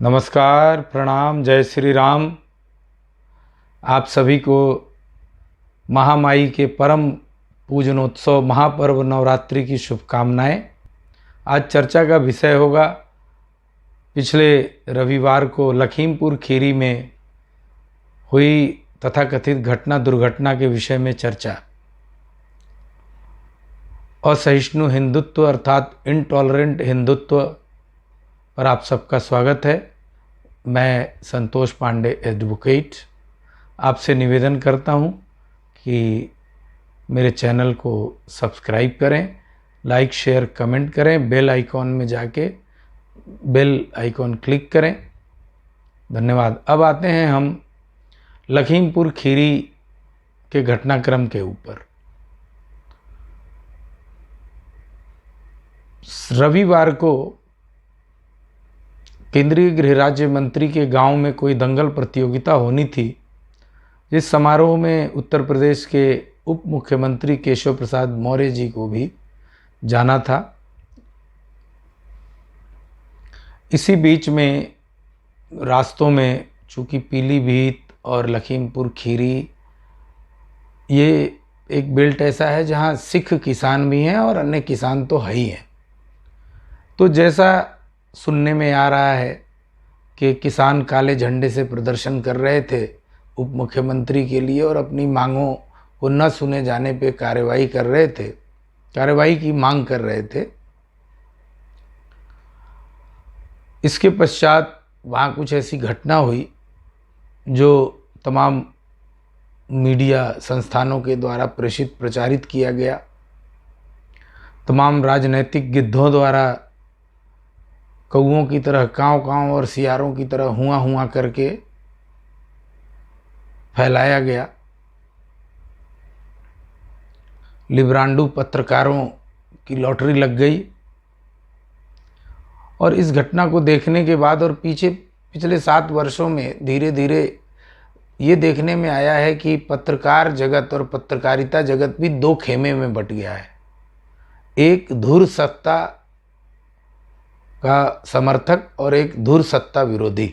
नमस्कार, प्रणाम, जय श्री राम। आप सभी को महामाई के परम पूजनोत्सव महापर्व नवरात्रि की शुभकामनाएं। आज चर्चा का विषय होगा पिछले रविवार को लखीमपुर खीरी में हुई तथाकथित घटना दुर्घटना के विषय में चर्चा। असहिष्णु हिंदुत्व अर्थात इनटॉलरेंट हिंदुत्व पर आप सबका स्वागत है। मैं संतोष पांडे एडवोकेट आपसे निवेदन करता हूं कि मेरे चैनल को सब्सक्राइब करें, लाइक शेयर कमेंट करें, बेल आइकॉन में जाके बेल आइकॉन क्लिक करें। धन्यवाद। अब आते हैं हम लखीमपुर खीरी के घटनाक्रम के ऊपर। रविवार को केंद्रीय गृह राज्य मंत्री के गांव में कोई दंगल प्रतियोगिता होनी थी। इस समारोह में उत्तर प्रदेश के उप मुख्यमंत्री केशव प्रसाद मौर्य जी को भी जाना था। इसी बीच में रास्तों में चूंकि पीलीभीत और लखीमपुर खीरी ये एक बेल्ट ऐसा है जहां सिख किसान भी हैं और अन्य किसान तो है ही हैं। तो जैसा सुनने में आ रहा है कि किसान काले झंडे से प्रदर्शन कर रहे थे उप मुख्यमंत्री के लिए और अपनी मांगों को न सुने जाने पे कार्रवाई की मांग कर रहे थे। इसके पश्चात वहाँ कुछ ऐसी घटना हुई जो तमाम मीडिया संस्थानों के द्वारा प्रचारित किया गया। तमाम राजनैतिक गिद्धों द्वारा कौओं की तरह काँव काँव और सियारों की तरह हुआ हुआ करके फैलाया गया। लिब्रांडू पत्रकारों की लॉटरी लग गई और इस घटना को देखने के बाद और पिछले 7 वर्षों में धीरे धीरे ये देखने में आया है कि पत्रकार जगत और पत्रकारिता जगत भी 2 खेमे में बट गया है। एक धुर सत्ता का समर्थक और एक धुर सत्ता विरोधी।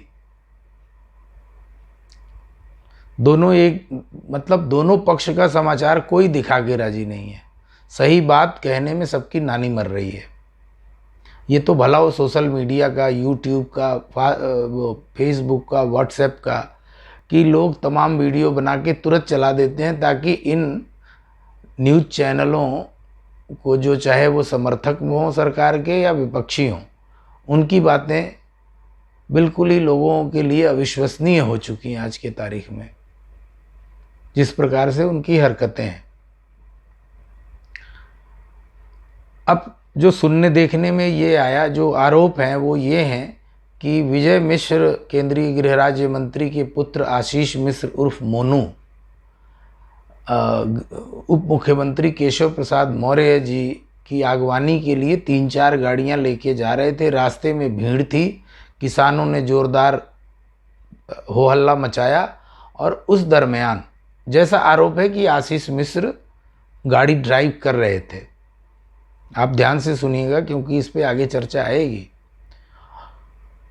दोनों पक्ष का समाचार कोई दिखा के राजी नहीं है। सही बात कहने में सबकी नानी मर रही है। ये तो भला हो सोशल मीडिया का, यूट्यूब का, फेसबुक का, व्हाट्सएप का कि लोग तमाम वीडियो बना के तुरंत चला देते हैं ताकि इन न्यूज़ चैनलों को जो चाहे वो समर्थक हों सरकार के या विपक्षी हों, उनकी बातें बिल्कुल ही लोगों के लिए अविश्वसनीय हो चुकी हैं आज के तारीख में, जिस प्रकार से उनकी हरकतें हैं। अब जो सुनने देखने में ये आया, जो आरोप हैं वो ये हैं कि विजय मिश्र केंद्रीय गृह राज्य मंत्री के पुत्र आशीष मिश्र उर्फ मोनू उप मुख्यमंत्री केशव प्रसाद मौर्य जी की आगवानी के लिए 3-4 गाड़ियां लेके जा रहे थे। रास्ते में भीड़ थी, किसानों ने जोरदार हो हल्ला मचाया और उस दरमियान जैसा आरोप है कि आशीष मिश्र गाड़ी ड्राइव कर रहे थे। आप ध्यान से सुनिएगा क्योंकि इस पे आगे चर्चा आएगी।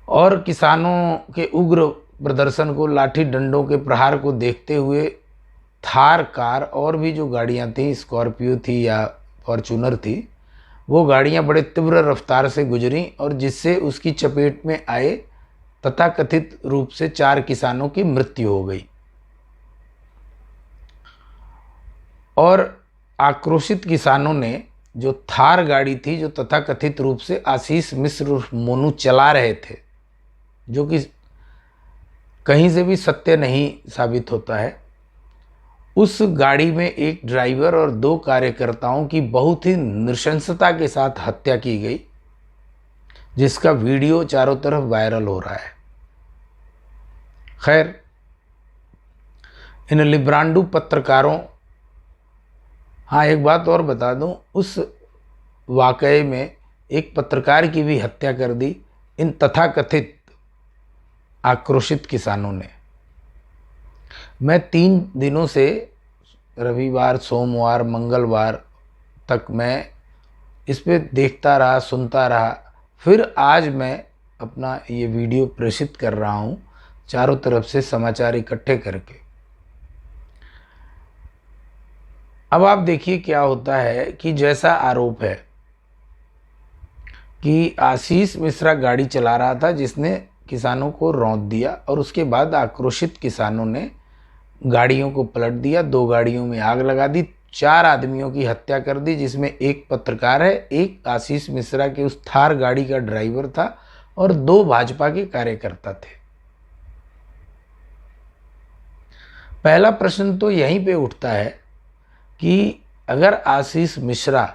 और किसानों के उग्र प्रदर्शन को, लाठी डंडों के प्रहार को देखते हुए थार कार और भी जो गाड़ियां थी, स्कॉर्पियो थी या फॉर्चूनर थी, वो गाड़ियां बड़े तीव्र रफ्तार से गुजरी और जिससे उसकी चपेट में आए तथाकथित रूप से 4 किसानों की मृत्यु हो गई। और आक्रोशित किसानों ने जो थार गाड़ी थी, जो तथाकथित रूप से आशीष मिश्र मोनू चला रहे थे, जो कि कहीं से भी सत्य नहीं साबित होता है, उस गाड़ी में एक ड्राइवर और 2 कार्यकर्ताओं की बहुत ही नृशंसता के साथ हत्या की गई, जिसका वीडियो चारों तरफ वायरल हो रहा है। खैर, इन लिब्रांडू पत्रकारों, हाँ एक बात और बता दूं, उस वाकये में एक पत्रकार की भी हत्या कर दी इन तथाकथित आक्रोशित किसानों ने। मैं 3 दिनों से रविवार, सोमवार, मंगलवार तक मैं इस पे देखता रहा, सुनता रहा। फिर आज मैं अपना ये वीडियो प्रेषित कर रहा हूँ चारों तरफ से समाचार इकट्ठे करके। अब आप देखिए क्या होता है कि जैसा आरोप है कि आशीष मिश्रा गाड़ी चला रहा था जिसने किसानों को रौंद दिया, और उसके बाद आक्रोशित किसानों ने गाड़ियों को पलट दिया, 2 गाड़ियों में आग लगा दी, 4 आदमियों की हत्या कर दी, जिसमें एक पत्रकार है, एक आशीष मिश्रा के उस थार गाड़ी का ड्राइवर था और 2 भाजपा के कार्यकर्ता थे। पहला प्रश्न तो यहीं पे उठता है कि अगर आशीष मिश्रा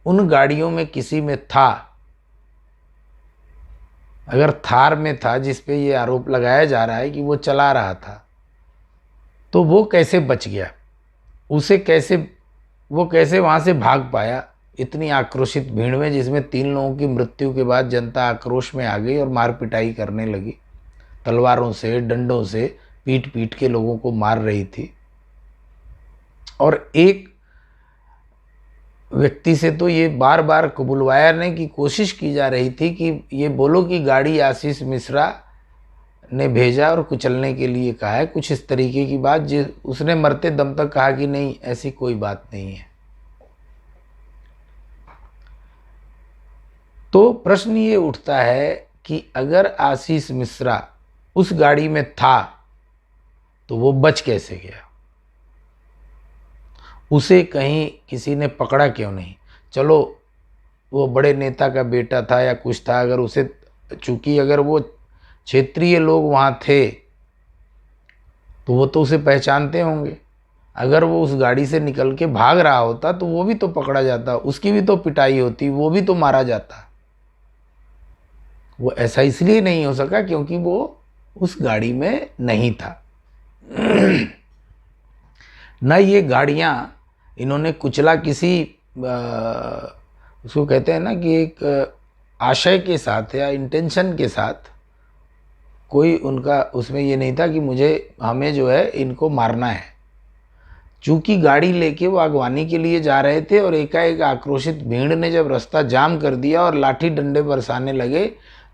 उन गाड़ियों में किसी में था, अगर थार में था जिस पे ये आरोप लगाया जा रहा है कि वो चला रहा था, तो वो कैसे बच गया? वो कैसे वहाँ से भाग पाया इतनी आक्रोशित भीड़ में, जिसमें 3 लोगों की मृत्यु के बाद जनता आक्रोश में आ गई और मार पिटाई करने लगी, तलवारों से, डंडों से पीट पीट के लोगों को मार रही थी। और एक व्यक्ति से तो ये बार बार कबूलवाने की कोशिश की जा रही थी कि ये बोलो कि गाड़ी आशीष मिश्रा ने भेजा और कुचलने के लिए कहा है, कुछ इस तरीके की बात, उसने मरते दम तक कहा कि नहीं, ऐसी कोई बात नहीं है। तो प्रश्न ये उठता है कि अगर आशीष मिश्रा उस गाड़ी में था तो वो बच कैसे गया? उसे कहीं किसी ने पकड़ा क्यों नहीं? चलो वो बड़े नेता का बेटा था या कुछ था, अगर उसे, चूंकि अगर वो क्षेत्रीय लोग वहाँ थे तो वो तो उसे पहचानते होंगे। अगर वो उस गाड़ी से निकल के भाग रहा होता तो वो भी तो पकड़ा जाता, उसकी भी तो पिटाई होती, वो भी तो मारा जाता। वो ऐसा इसलिए नहीं हो सका क्योंकि वो उस गाड़ी में नहीं था। न ये गाड़ियाँ इन्होंने कुचला किसी उसको कहते हैं ना कि एक आशय के साथ या इंटेंशन के साथ, कोई उनका उसमें ये नहीं था कि हमें जो है इनको मारना है। चूंकि गाड़ी लेके वो अगवानी के लिए जा रहे थे और एकाएक आक्रोशित भीड़ ने जब रास्ता जाम कर दिया और लाठी डंडे बरसाने लगे,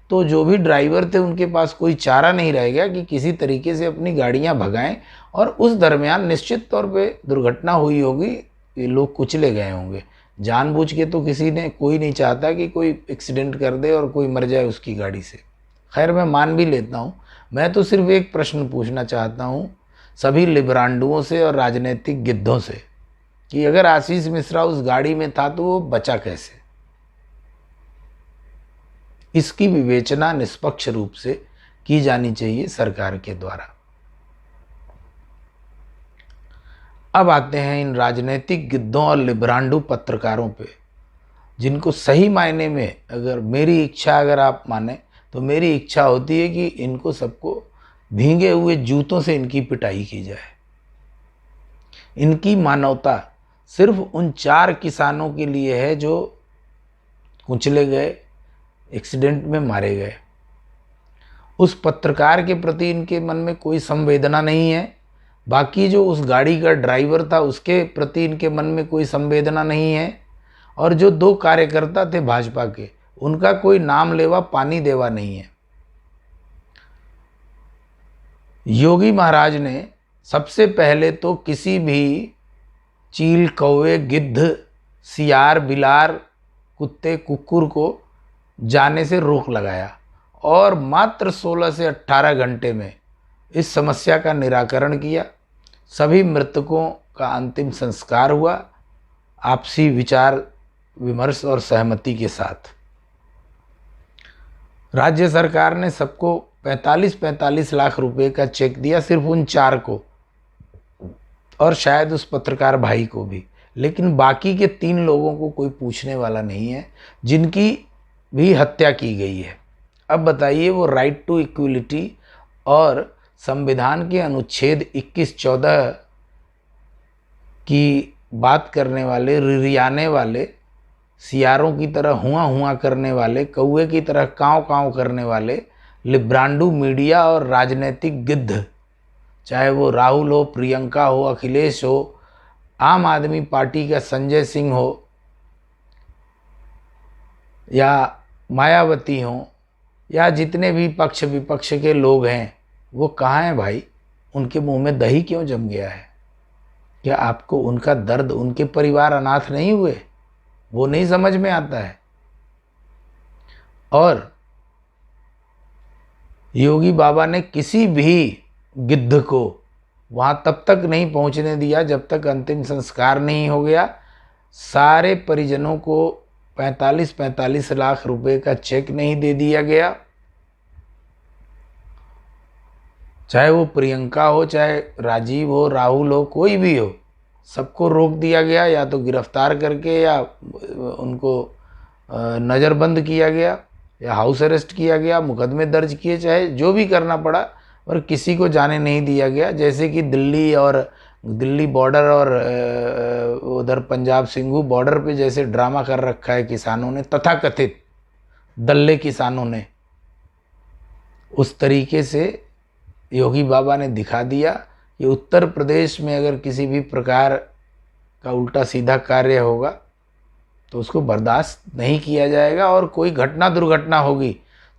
तो जो भी ड्राइवर थे उनके पास कोई चारा नहीं रह गया कि किसी तरीके से अपनी गाड़ियां भगाएं, और उस दरमियान निश्चित तौर पे दुर्घटना हुई होगी, ये लोग कुचले गए होंगे। जानबूझ के तो कोई नहीं चाहता कि कोई एक्सीडेंट कर दे और कोई मर जाए उसकी गाड़ी से। खैर, मैं मान भी लेता हूँ। मैं तो सिर्फ एक प्रश्न पूछना चाहता हूँ सभी लिब्रांडुओं से और राजनीतिक गिद्धों से कि अगर आशीष मिश्रा उस गाड़ी में था तो वो बचा कैसे? इसकी विवेचना निष्पक्ष रूप से की जानी चाहिए सरकार के द्वारा। अब आते हैं इन राजनीतिक गिद्धों और लिब्रांडू पत्रकारों पे, जिनको सही मायने में अगर आप माने तो मेरी इच्छा होती है कि इनको सबको भीगे हुए जूतों से इनकी पिटाई की जाए। इनकी मानवता सिर्फ उन 4 किसानों के लिए है जो कुचले गए, एक्सीडेंट में मारे गए। उस पत्रकार के प्रति इनके मन में कोई संवेदना नहीं है। बाकी जो उस गाड़ी का ड्राइवर था उसके प्रति इनके मन में कोई संवेदना नहीं है। और जो 2 कार्यकर्ता थे भाजपा के, उनका कोई नाम लेवा पानी देवा नहीं है। योगी महाराज ने सबसे पहले तो किसी भी चील, कौवे, गिद्ध, सियार, बिलार, कुत्ते, कुकुर को जाने से रोक लगाया और मात्र 16 से 18 घंटे में इस समस्या का निराकरण किया। सभी मृतकों का अंतिम संस्कार हुआ आपसी विचार विमर्श और सहमति के साथ। राज्य सरकार ने सबको 45-45 लाख रुपए का चेक दिया, सिर्फ उन 4 को और शायद उस पत्रकार भाई को भी। लेकिन बाकी के 3 लोगों को कोई पूछने वाला नहीं है, जिनकी भी हत्या की गई है। अब बताइए, वो राइट टू इक्वलिटी और संविधान के अनुच्छेद 21-14 की बात करने वाले, रिरियाने वाले, सियारों की तरह हुआ करने वाले, कौवे की तरह काँव काँव करने वाले लिब्रांडू मीडिया और राजनीतिक गिद्ध, चाहे वो राहुल हो, प्रियंका हो, अखिलेश हो, आम आदमी पार्टी का संजय सिंह हो या मायावती हो या जितने भी पक्ष विपक्ष के लोग हैं वो कहाँ हैं भाई? उनके मुंह में दही क्यों जम गया है? क्या आपको उनका दर्द, उनके परिवार अनाथ नहीं हुए, वो नहीं समझ में आता है? और योगी बाबा ने किसी भी गिद्ध को वहां तब तक नहीं पहुंचने दिया जब तक अंतिम संस्कार नहीं हो गया। सारे परिजनों को 45-45 लाख रुपए का चेक नहीं दे दिया गया। चाहे वो प्रियंका हो, चाहे राजीव हो, राहुल हो, कोई भी हो, सबको रोक दिया गया, या तो गिरफ्तार करके या उनको नज़रबंद किया गया या हाउस अरेस्ट किया गया, मुकदमे दर्ज किए, चाहे जो भी करना पड़ा, और किसी को जाने नहीं दिया गया। जैसे कि दिल्ली बॉर्डर और उधर पंजाब सिंघू बॉर्डर पे जैसे ड्रामा कर रखा है किसानों ने, तथाकथित दल्ले किसानों ने, उस तरीके से योगी बाबा ने दिखा दिया कि उत्तर प्रदेश में अगर किसी भी प्रकार का उल्टा सीधा कार्य होगा तो उसको बर्दाश्त नहीं किया जाएगा, और कोई घटना दुर्घटना होगी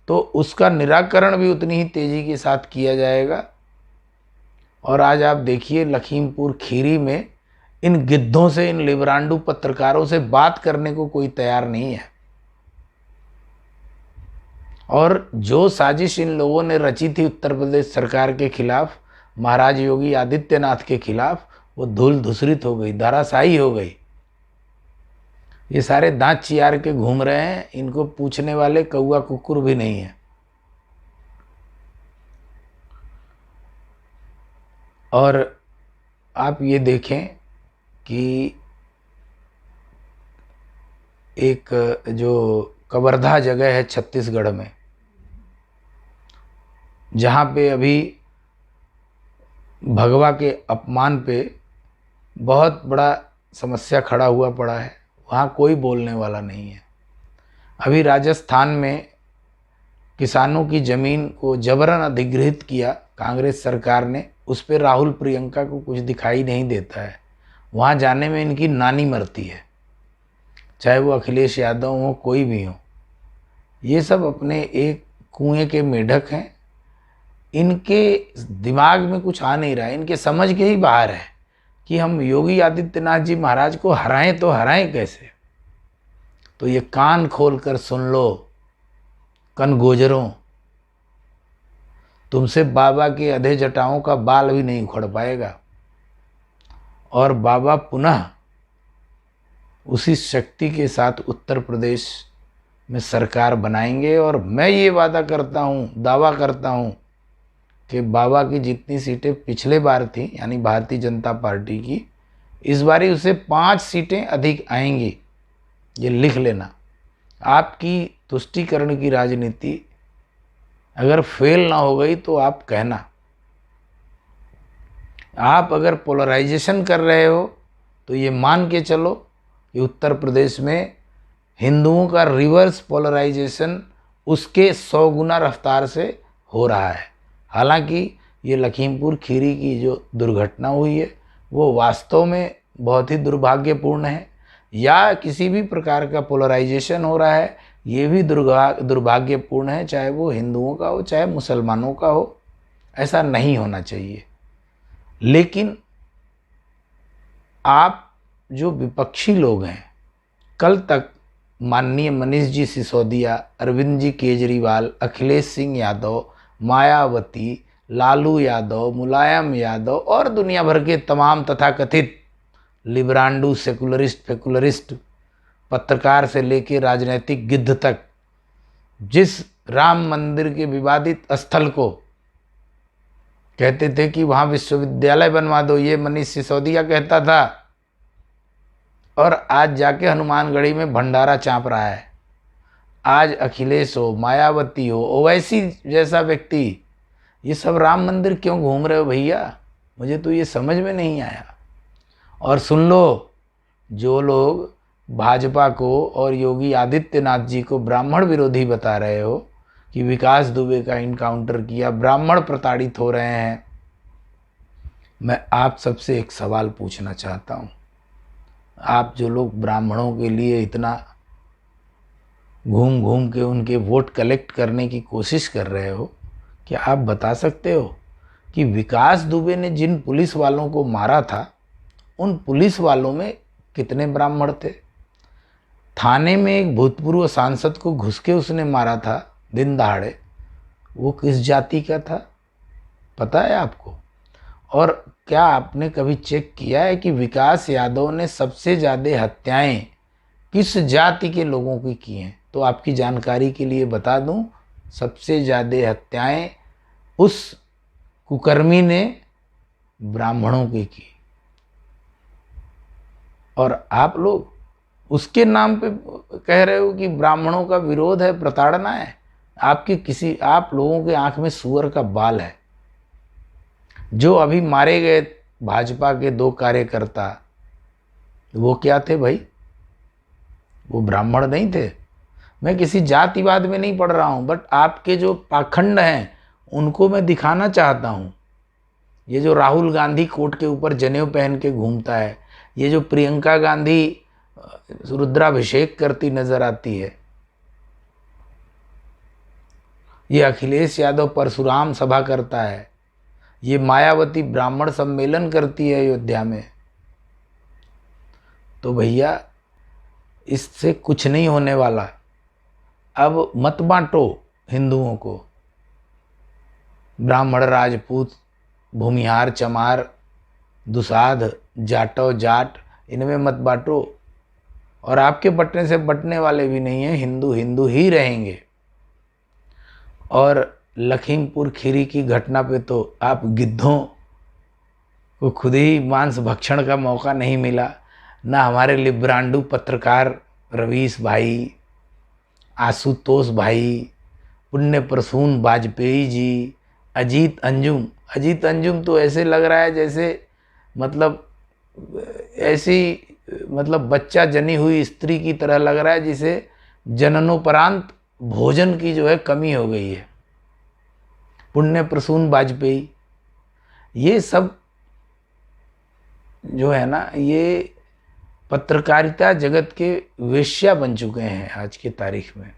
तो उसका निराकरण भी उतनी ही तेज़ी के साथ किया जाएगा। और आज आप देखिए लखीमपुर खीरी में इन गिद्धों से, इन लिबरांडू पत्रकारों से बात करने को कोई तैयार नहीं है। और जो साजिश इन लोगों ने रची थी उत्तर प्रदेश सरकार के खिलाफ, महाराज योगी आदित्यनाथ के खिलाफ, वो धूल धूसरित हो गई, धराशायी हो गई। ये सारे दांत चियार के घूम रहे हैं, इनको पूछने वाले कौआ कुकुर भी नहीं है। और आप ये देखें कि एक जो कवर्धा जगह है छत्तीसगढ़ में, जहाँ पे अभी भगवा के अपमान पे बहुत बड़ा समस्या खड़ा हुआ पड़ा है, वहाँ कोई बोलने वाला नहीं है। अभी राजस्थान में किसानों की ज़मीन को जबरन अधिग्रहित किया कांग्रेस सरकार ने, उस पर राहुल प्रियंका को कुछ दिखाई नहीं देता है। वहाँ जाने में इनकी नानी मरती है, चाहे वो अखिलेश यादव हो, कोई भी हो। ये सब अपने एक कुएं के मेढक हैं, इनके दिमाग में कुछ आ नहीं रहा है, इनके समझ के ही बाहर है कि हम योगी आदित्यनाथ जी महाराज को हराएं तो हराएं कैसे। तो ये कान खोल कर सुन लो कन गोजरों, तुमसे बाबा के अधे जटाओं का बाल भी नहीं उखड़ पाएगा, और बाबा पुनः उसी शक्ति के साथ उत्तर प्रदेश में सरकार बनाएंगे। और मैं ये वादा करता हूँ, दावा करता हूँ कि बाबा की जितनी सीटें पिछले बार थी, यानी भारतीय जनता पार्टी की, इस बारी उससे 5 सीटें अधिक आएंगी। ये लिख लेना। आपकी तुष्टीकरण की राजनीति अगर फेल ना हो गई तो आप कहना। आप अगर पोलराइजेशन कर रहे हो तो ये मान के चलो कि उत्तर प्रदेश में हिंदुओं का रिवर्स पोलराइजेशन उसके 100 गुना रफ्तार से हो रहा है। हालांकि ये लखीमपुर खीरी की जो दुर्घटना हुई है वो वास्तव में बहुत ही दुर्भाग्यपूर्ण है, या किसी भी प्रकार का पोलराइजेशन हो रहा है ये भी दुर्भाग्यपूर्ण है, चाहे वो हिंदुओं का हो चाहे मुसलमानों का हो। ऐसा नहीं होना चाहिए। लेकिन आप जो विपक्षी लोग हैं, कल तक माननीय मनीष जी सिसोदिया, अरविंद जी केजरीवाल, अखिलेश सिंह यादव, मायावती, लालू यादव, मुलायम यादव और दुनिया भर के तमाम तथाकथित लिबरांडू, सेकुलरिस्ट, फेकुलरिस्ट पत्रकार से लेकर राजनीतिक गिद्ध तक, जिस राम मंदिर के विवादित स्थल को कहते थे कि वहाँ विश्वविद्यालय बनवा दो, ये मनीष सिसोदिया कहता था, और आज जाके हनुमानगढ़ी में भंडारा चाँप रहा है। आज अखिलेश हो, मायावती हो, ओवैसी जैसा व्यक्ति, ये सब राम मंदिर क्यों घूम रहे हो भैया? मुझे तो ये समझ में नहीं आया। और सुन लो, जो लोग भाजपा को और योगी आदित्यनाथ जी को ब्राह्मण विरोधी बता रहे हो कि विकास दुबे का इनकाउंटर किया, ब्राह्मण प्रताड़ित हो रहे हैं, मैं आप सबसे एक सवाल पूछना चाहता हूँ। आप जो लोग ब्राह्मणों के लिए इतना घूम घूम के उनके वोट कलेक्ट करने की कोशिश कर रहे हो, क्या आप बता सकते हो कि विकास दुबे ने जिन पुलिस वालों को मारा था उन पुलिस वालों में कितने ब्राह्मण थे? थाने में एक भूतपूर्व सांसद को घुस के उसने मारा था दिन दहाड़े, वो किस जाति का था पता है आपको? और क्या आपने कभी चेक किया है कि विकास यादव ने सबसे ज़्यादा हत्याएं किस जाति के लोगों की हैं? तो आपकी जानकारी के लिए बता दूं, सबसे ज़्यादा हत्याएं उस कुकर्मी ने ब्राह्मणों की। और आप लोग उसके नाम पे कह रहे हो कि ब्राह्मणों का विरोध है, प्रताड़ना है। आप लोगों के आंख में सूअर का बाल है। जो अभी मारे गए भाजपा के 2 कार्यकर्ता, वो क्या थे भाई? वो ब्राह्मण नहीं थे। मैं किसी जातिवाद में नहीं पढ़ रहा हूँ, बट आपके जो पाखंड हैं उनको मैं दिखाना चाहता हूँ। ये जो राहुल गांधी कोर्ट के ऊपर जनेऊ पहन के घूमता है, ये जो प्रियंका गांधी रुद्राभिषेक करती नजर आती है, ये अखिलेश यादव परशुराम सभा करता है, ये मायावती ब्राह्मण सम्मेलन करती है अयोध्या में, तो भैया इससे कुछ नहीं होने वाला। अब मत बांटो हिंदुओं को, ब्राह्मण, राजपूत, भूमिहार, चमार, दुसाध, जाटो, जाट, इनमें मत बांटो। और आपके बटने से बटने वाले भी नहीं हैं, हिंदू हिंदू ही रहेंगे। और लखीमपुर खीरी की घटना पे तो आप गिद्धों को खुद ही मांस भक्षण का मौका नहीं मिला, ना हमारे लिब्रांडू पत्रकार रवीश भाई, आशुतोष भाई, पुण्य प्रसून वाजपेयी जी, अजीत अंजुम तो ऐसे लग रहा है जैसे मतलब ऐसी मतलब बच्चा जनी हुई स्त्री की तरह लग रहा है, जिसे जननोपरांत भोजन की जो है कमी हो गई है। पुण्य प्रसून वाजपेयी, ये सब जो है ना, ये पत्रकारिता जगत के वेश्या बन चुके हैं आज की तारीख में।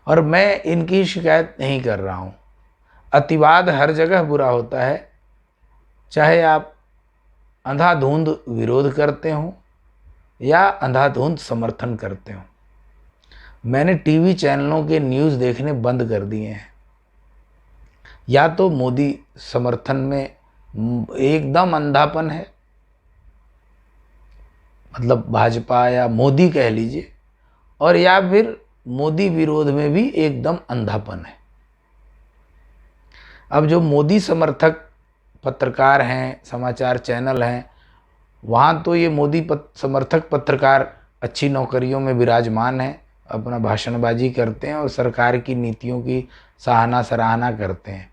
और मैं इनकी शिकायत नहीं कर रहा हूँ। अतिवाद हर जगह बुरा होता है, चाहे आप अंधाधुंध विरोध करते हो या अंधाधुंध समर्थन करते हो। मैंने टीवी चैनलों के न्यूज़ देखने बंद कर दिए हैं। या तो मोदी समर्थन में एकदम अंधापन है, मतलब भाजपा या मोदी कह लीजिए, और या फिर मोदी विरोध में भी एकदम अंधापन है। अब जो मोदी समर्थक पत्रकार हैं, समाचार चैनल हैं, वहाँ तो ये मोदी समर्थक पत्रकार अच्छी नौकरियों में विराजमान हैं, अपना भाषणबाजी करते हैं और सरकार की नीतियों की सराहना करते हैं।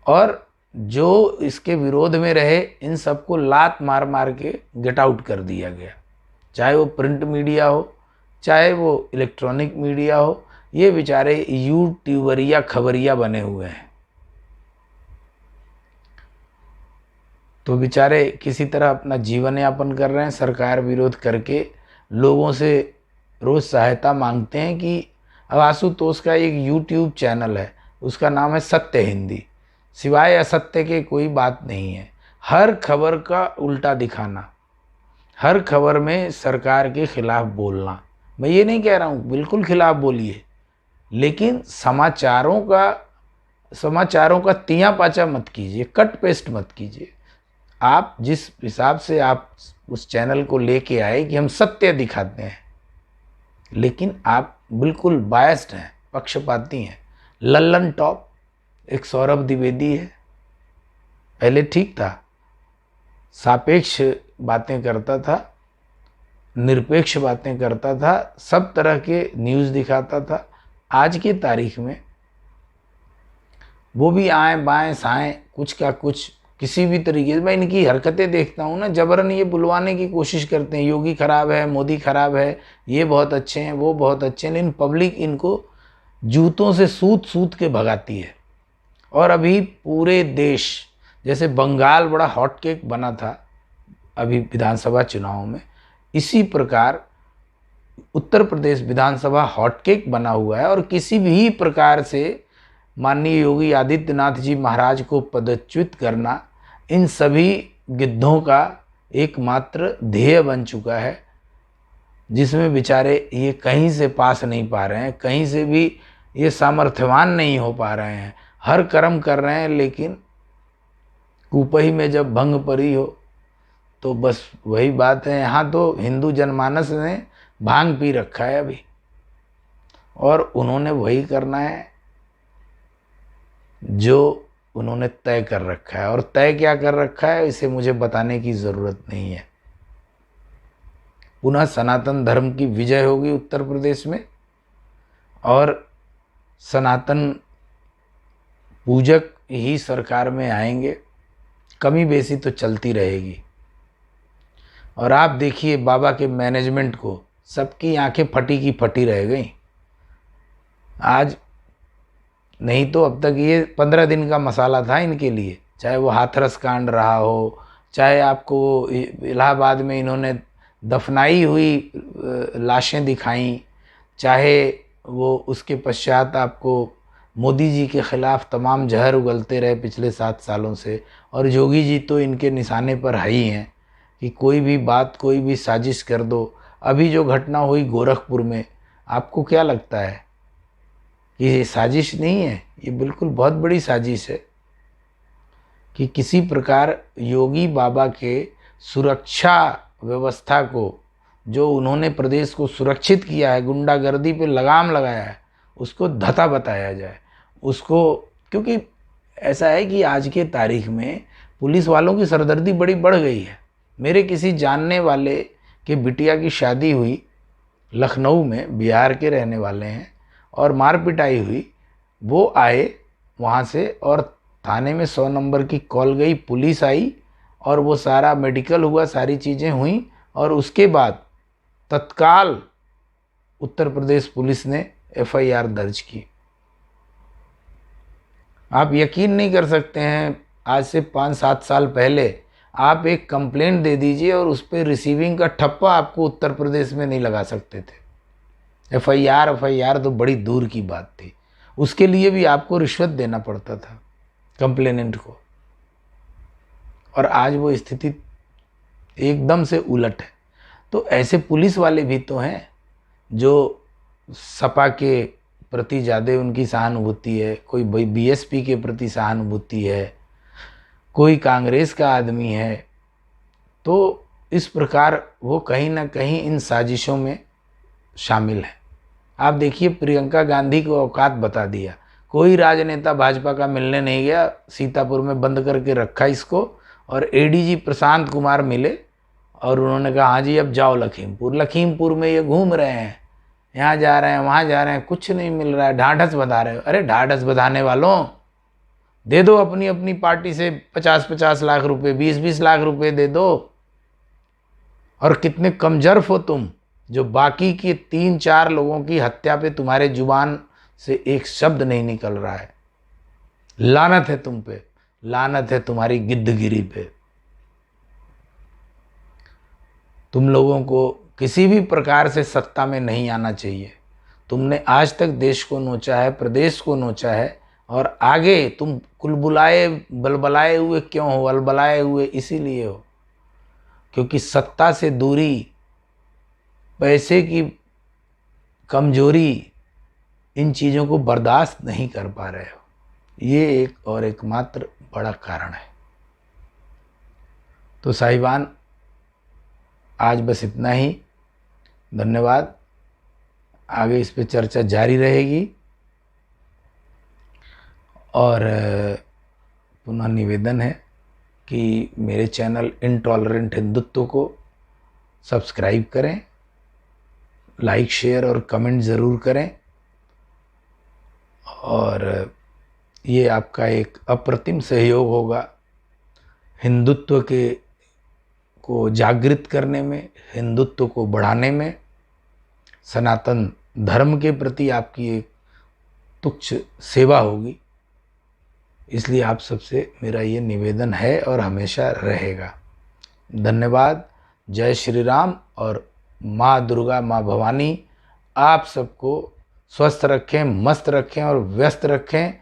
और जो इसके विरोध में रहे, इन सबको लात मार मार के गेट आउट कर दिया गया, चाहे वो प्रिंट मीडिया हो, चाहे वो इलेक्ट्रॉनिक मीडिया हो। ये बेचारे यूट्यूबरिया खबरिया बने हुए हैं, तो बेचारे किसी तरह अपना जीवन यापन कर रहे हैं, सरकार विरोध करके लोगों से रोज़ सहायता मांगते हैं। कि अब आशुतोष का एक यूट्यूब चैनल है, उसका नाम है सत्य हिंदी। सिवाय असत्य के कोई बात नहीं है, हर खबर का उल्टा दिखाना, हर खबर में सरकार के खिलाफ बोलना। मैं ये नहीं कह रहा हूँ बिल्कुल खिलाफ बोलिए, लेकिन समाचारों का तिया पाचा मत कीजिए, कट पेस्ट मत कीजिए। आप जिस हिसाब से आप उस चैनल को लेके आए कि हम सत्य दिखाते हैं, लेकिन आप बिल्कुल बायस्ड हैं, पक्षपाती हैं। लल्लन टॉप एक सौरभ द्विवेदी है, पहले ठीक था, सापेक्ष बातें करता था, निरपेक्ष बातें करता था, सब तरह के न्यूज़ दिखाता था। आज की तारीख में वो भी आए बाएं साएं कुछ का कुछ, किसी भी तरीके से मैं इनकी हरकतें देखता हूँ ना, जबरन ये बुलवाने की कोशिश करते हैं, योगी खराब है, मोदी खराब है, ये बहुत अच्छे हैं, वो बहुत अच्छे हैं, लेकिन पब्लिक इनको जूतों से सूत सूत के भगाती है। और अभी पूरे देश, जैसे बंगाल बड़ा हॉट केक बना था अभी विधानसभा चुनाव में, इसी प्रकार उत्तर प्रदेश विधानसभा हॉटकेक बना हुआ है और किसी भी प्रकार से माननीय योगी आदित्यनाथ जी महाराज को पदच्युत करना इन सभी गिद्धों का एकमात्र ध्येय बन चुका है, जिसमें बेचारे ये कहीं से पास नहीं पा रहे हैं, कहीं से भी ये सामर्थ्यवान नहीं हो पा रहे हैं। हर कर्म कर रहे हैं लेकिन कुपही में जब भंग पड़ी हो तो बस वही बात है। यहाँ तो हिंदू जनमानस ने भांग पी रखा है अभी, और उन्होंने वही करना है जो उन्होंने तय कर रखा है। और तय क्या कर रखा है इसे मुझे बताने की ज़रूरत नहीं है। पुनः सनातन धर्म की विजय होगी उत्तर प्रदेश में, और सनातन पूजक ही सरकार में आएंगे। कमी बेसी तो चलती रहेगी। और आप देखिए बाबा के मैनेजमेंट को, सबकी आंखें फटी की फटी रह गई। आज नहीं तो अब तक ये 15 दिन का मसाला था इनके लिए, चाहे वो हाथरस कांड रहा हो, चाहे आपको इलाहाबाद में इन्होंने दफनाई हुई लाशें दिखाई, चाहे वो उसके पश्चात आपको मोदी जी के ख़िलाफ़ तमाम जहर उगलते रहे पिछले 7 सालों से। और योगी जी तो इनके निशाने पर है ही हैं कि कोई भी बात, कोई भी साजिश कर दो। अभी जो घटना हुई गोरखपुर में, आपको क्या लगता है कि ये साजिश नहीं है? ये बिल्कुल बहुत बड़ी साजिश है कि किसी प्रकार योगी बाबा के सुरक्षा व्यवस्था को, जो उन्होंने प्रदेश को सुरक्षित किया है, गुंडागर्दी पे लगाम लगाया है, उसको धता बताया जाए उसको। क्योंकि ऐसा है कि आज के तारीख में पुलिस वालों की सरदर्दी बड़ी बढ़ गई है। मेरे किसी जानने वाले के बिटिया की शादी हुई लखनऊ में, बिहार के रहने वाले हैं, और मार पिटाई हुई। वो आए वहाँ से और थाने में 100 नंबर की कॉल गई, पुलिस आई और वो सारा मेडिकल हुआ, सारी चीज़ें हुई, और उसके बाद तत्काल उत्तर प्रदेश पुलिस ने FIR दर्ज की। आप यकीन नहीं कर सकते हैं, आज से 5-7 साल पहले आप एक कंप्लेंट दे दीजिए और उस पर रिसीविंग का ठप्पा आपको उत्तर प्रदेश में नहीं लगा सकते थे। FIR तो बड़ी दूर की बात थी, उसके लिए भी आपको रिश्वत देना पड़ता था कंप्लेनेंट को। और आज वो स्थिति एकदम से उलट है। तो ऐसे पुलिस वाले भी तो हैं जो सपा के प्रति ज़्यादा उनकी सहानुभूति है, कोई BSP के प्रति सहानुभूति है, कोई कांग्रेस का आदमी है। तो इस प्रकार वो कहीं ना कहीं इन साजिशों में शामिल है। आप देखिए प्रियंका गांधी को औकात बता दिया, कोई राजनेता भाजपा का मिलने नहीं गया, सीतापुर में बंद करके रखा इसको। और ADG प्रशांत कुमार मिले और उन्होंने कहा हाँ जी अब जाओ लखीमपुर में ये घूम रहे हैं, यहाँ जा रहे हैं, वहाँ जा रहे हैं, कुछ नहीं मिल रहा है, ढाढ़स बधा रहे हो। अरे ढाढ़स बधाने वालों, दे दो अपनी अपनी पार्टी से 50-50 लाख रुपए, 20-20 लाख रुपए दे दो। और कितने कमजोर हो तुम, जो बाकी के 3-4 लोगों की हत्या पे तुम्हारे जुबान से एक शब्द नहीं निकल रहा है। लानत है तुम पे, लानत है तुम्हारी गिद्धगिरी पे। तुम लोगों को किसी भी प्रकार से सत्ता में नहीं आना चाहिए। तुमने आज तक देश को नोचा है, प्रदेश को नोचा है, और आगे तुम कुलबुलाए बलबलाए हुए क्यों हो? अलबलाए हुए इसीलिए हो क्योंकि सत्ता से दूरी, पैसे की कमजोरी, इन चीज़ों को बर्दाश्त नहीं कर पा रहे हो। ये एक और एकमात्र बड़ा कारण है। तो साहिबान, आज बस इतना ही। धन्यवाद। आगे इस पे चर्चा जारी रहेगी। और पुनः निवेदन है कि मेरे चैनल इनटॉलरेंट हिंदुत्व को सब्सक्राइब करें, लाइक शेयर और कमेंट ज़रूर करें। और ये आपका एक अप्रतिम सहयोग होगा हिंदुत्व को जागृत करने में, हिंदुत्व को बढ़ाने में। सनातन धर्म के प्रति आपकी एक तुच्छ सेवा होगी। इसलिए आप सबसे मेरा ये निवेदन है और हमेशा रहेगा। धन्यवाद। जय श्री राम और माँ दुर्गा, माँ भवानी आप सबको स्वस्थ रखें, मस्त रखें और व्यस्त रखें।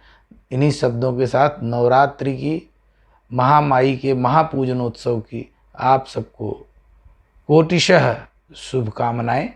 इन्हीं शब्दों के साथ नवरात्रि की, महामाई के महापूजनोत्सव की आप सबको कोटिशः शुभकामनाएं।